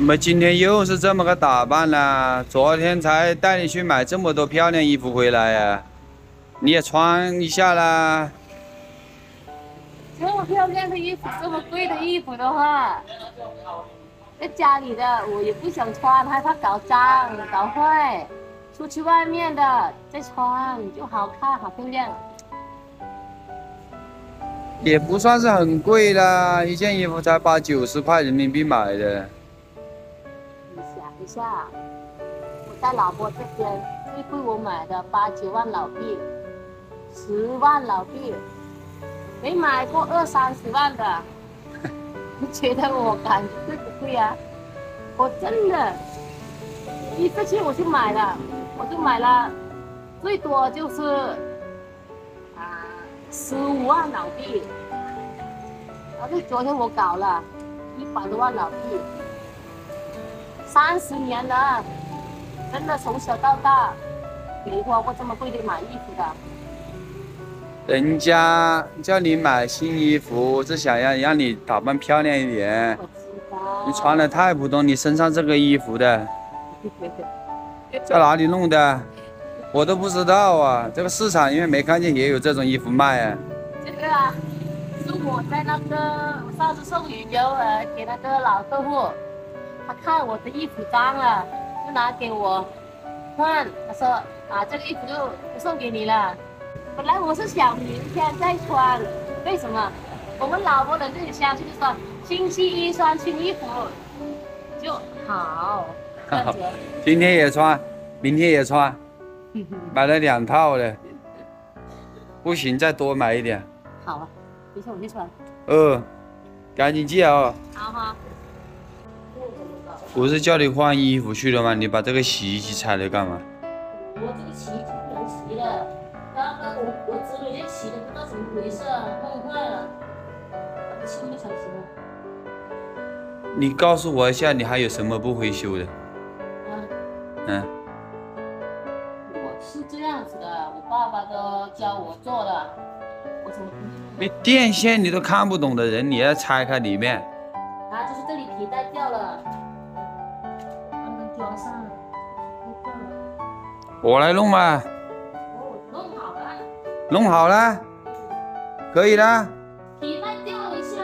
怎么今天又是这么个打扮呢？昨天才带你去买这么多漂亮衣服回来呀，你也穿一下啦。这么漂亮的衣服，这么贵的衣服的话，在家里的我也不想穿，害怕搞脏搞坏。出去外面的再穿就好看，好漂亮。也不算是很贵啦，一件衣服才80、90块人民币买的。你想一下，我在老婆这边最贵我买的8、9万老币，10万老币，没买过20、30万的。你觉得我感觉贵不贵啊？我真的，一次去我就买了最多就是15万老币，而且昨天我搞了100多万老币，30年了，真的从小到大没花过这么贵的买衣服的。人家叫你买新衣服，是想让你打扮漂亮一点。我知道。你穿的太普通，你身上这个衣服的，在哪里弄的？我都不知道啊。这个市场因为没看见也有这种衣服卖啊。这个啊，是我在我上次送鱼油给那个老客户，他看我的衣服脏了，就拿给我换。他说这个衣服就不送给你了。本来我是想明天再穿，为什么？我们老婆人这里相信就说星期一穿新衣服就好。今天也穿，明天也穿，买了2套了。不行，再多买一点。好啊，等一下我去穿。赶紧记啊。好好。不是叫你换衣服去了吗？你把这个洗衣机拆了干嘛？我这个洗衣机不能洗了，刚刚我侄女在洗的，不知道怎么回事，弄坏了，清不想洗了。你告诉我一下，你还有什么不会修的？我是这样子的，我爸爸都教我做的，我怎么不会？你电线你都看不懂的人，你要拆开里面。就是这里皮带掉了，刚刚装上了，掉了。我来弄吧。弄好了。弄好了，可以了。皮带掉了一下，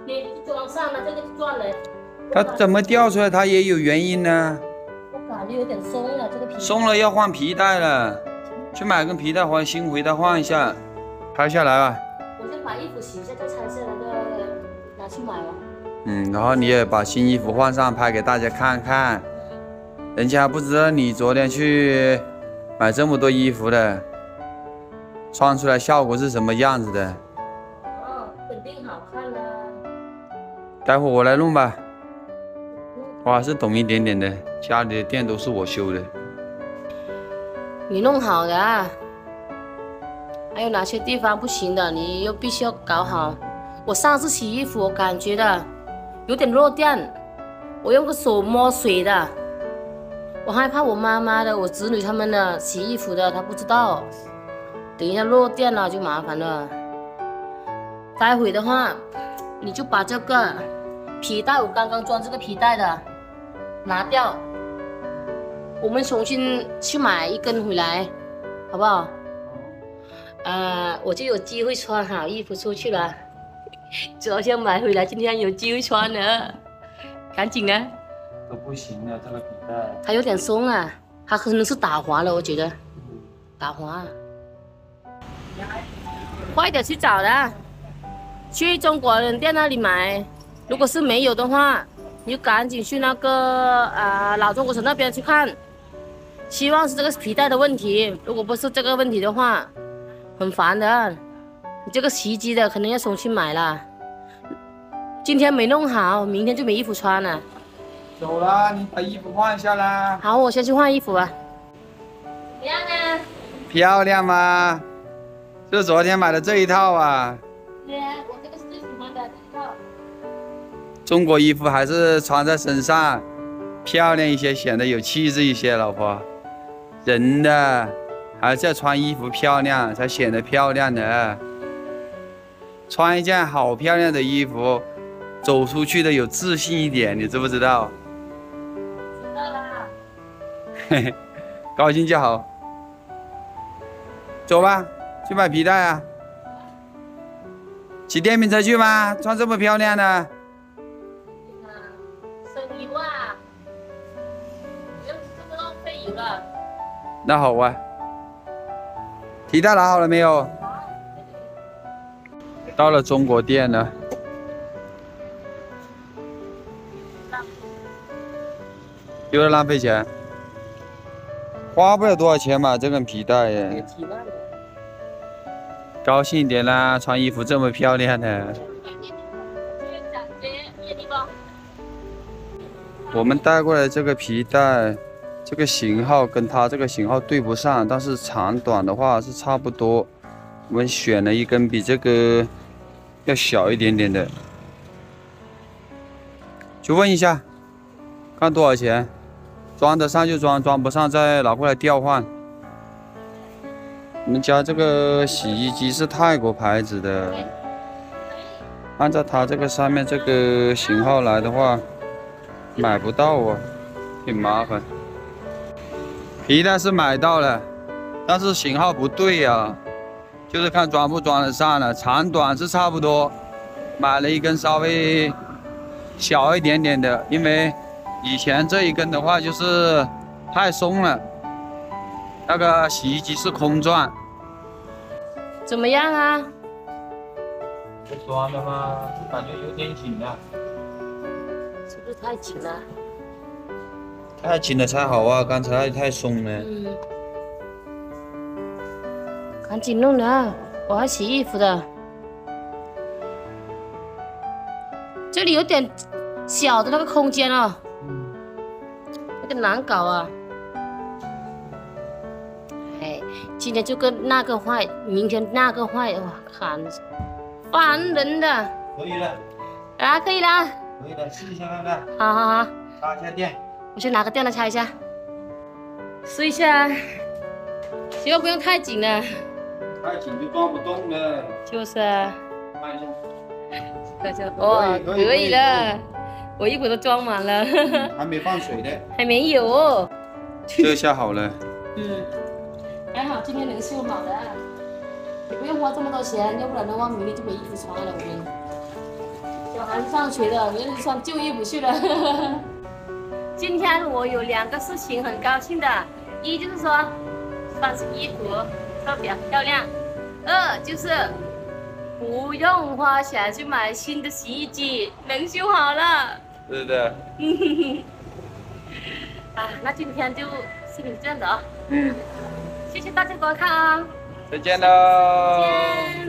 你就装上了，这个就转了。它怎么掉出来？它也有原因呢。我感觉有点松了，这个皮。松了要换皮带了，去买根皮带换，新回带换一下，拆下来吧。我先把衣服洗一下，再拆下来再拿去买吧。然后你也把新衣服换上，拍给大家看看。人家不知道你昨天去买这么多衣服的，穿出来效果是什么样子的。肯定好看啦。待会我来弄吧，我还是懂一点点的，家里的店都是我修的。你弄好的啊，还有哪些地方不行的，你又必须要搞好。我上次洗衣服，我感觉的有点漏电，我用个手摸水的，我害怕我妈妈的、我侄女他们的洗衣服的，她不知道，等一下漏电了就麻烦了。待会的话，你就把这个皮带，我刚刚装这个皮带的拿掉，我们重新去买一根回来，好不好？我就有机会穿好衣服出去了。昨天买回来，今天有机会穿了，赶紧啊！都不行了，这个皮带。它有点松啊，它可能是打滑了，我觉得。打滑。快点去找的，去中国人店那里买。如果是没有的话，你就赶紧去那个老中国城那边去看。希望是这个皮带的问题，如果不是这个问题的话，很烦的。你这个洗衣机的可能要重新买了，今天没弄好，明天就没衣服穿了。走了，你把衣服换下啦。好，我先去换衣服吧。怎么样啊？漂亮吗？是昨天买的这一套啊。对啊，我这个是最喜欢的这一套。中国衣服还是穿在身上漂亮一些，显得有气质一些，老婆。人的还是要穿衣服漂亮才显得漂亮的。穿一件好漂亮的衣服，走出去的有自信一点，你知不知道？知道啦。嘿嘿，高兴就好。走吧，去买皮带啊！骑电瓶车去吗？穿这么漂亮的。省油啊！不要这么浪费油了。那好啊。皮带拿好了没有？到了中国店了。有点浪费钱，花不了多少钱嘛，这根皮带耶。高兴一点啦，穿衣服这么漂亮的。我们带过来这个皮带，这个型号跟它这个型号对不上，但是长短的话是差不多。我们选了一根比这个要小一点点的，去问一下，看多少钱，装得上就装，装不上再拿过来调换。我们家这个洗衣机是泰国牌子的，按照它这个上面这个型号来的话，买不到啊，挺麻烦。皮带是买到了，但是型号不对呀，就是看装不装得上了。长短是差不多，买了一根稍微小一点点的，因为以前这一根的话就是太松了。那个洗衣机是空转，怎么样啊？这装的话，感觉有点紧了。是不是太紧了？太紧了才好啊，刚才太松了。赶紧弄了，我还洗衣服的。这里有点小的那个空间哦，有点难搞啊。哎，今天就跟那个坏，明天那个坏，哇，烦人的。可以了。啊，可以了。可以了，试一下看看。好好好。插一下电。我去拿个电来插一下，试一下，希望不用太紧了。太紧就装不动了。就是啊。看一下。看一下，哇，可以了，我衣服都装满了。还没放水呢。还没有。这下好了。还好今天能修好的，你不用花这么多钱，要不然的话明天就没衣服穿了。我们小孩子上学的，明天就穿旧衣服去了。今天我有2个事情很高兴的，一就是说穿新衣服特别漂亮，2就是不用花钱去买新的洗衣机，能修好了。是的。啊，那今天就视频这样子啊。谢谢大家观看啊！再见喽。再见。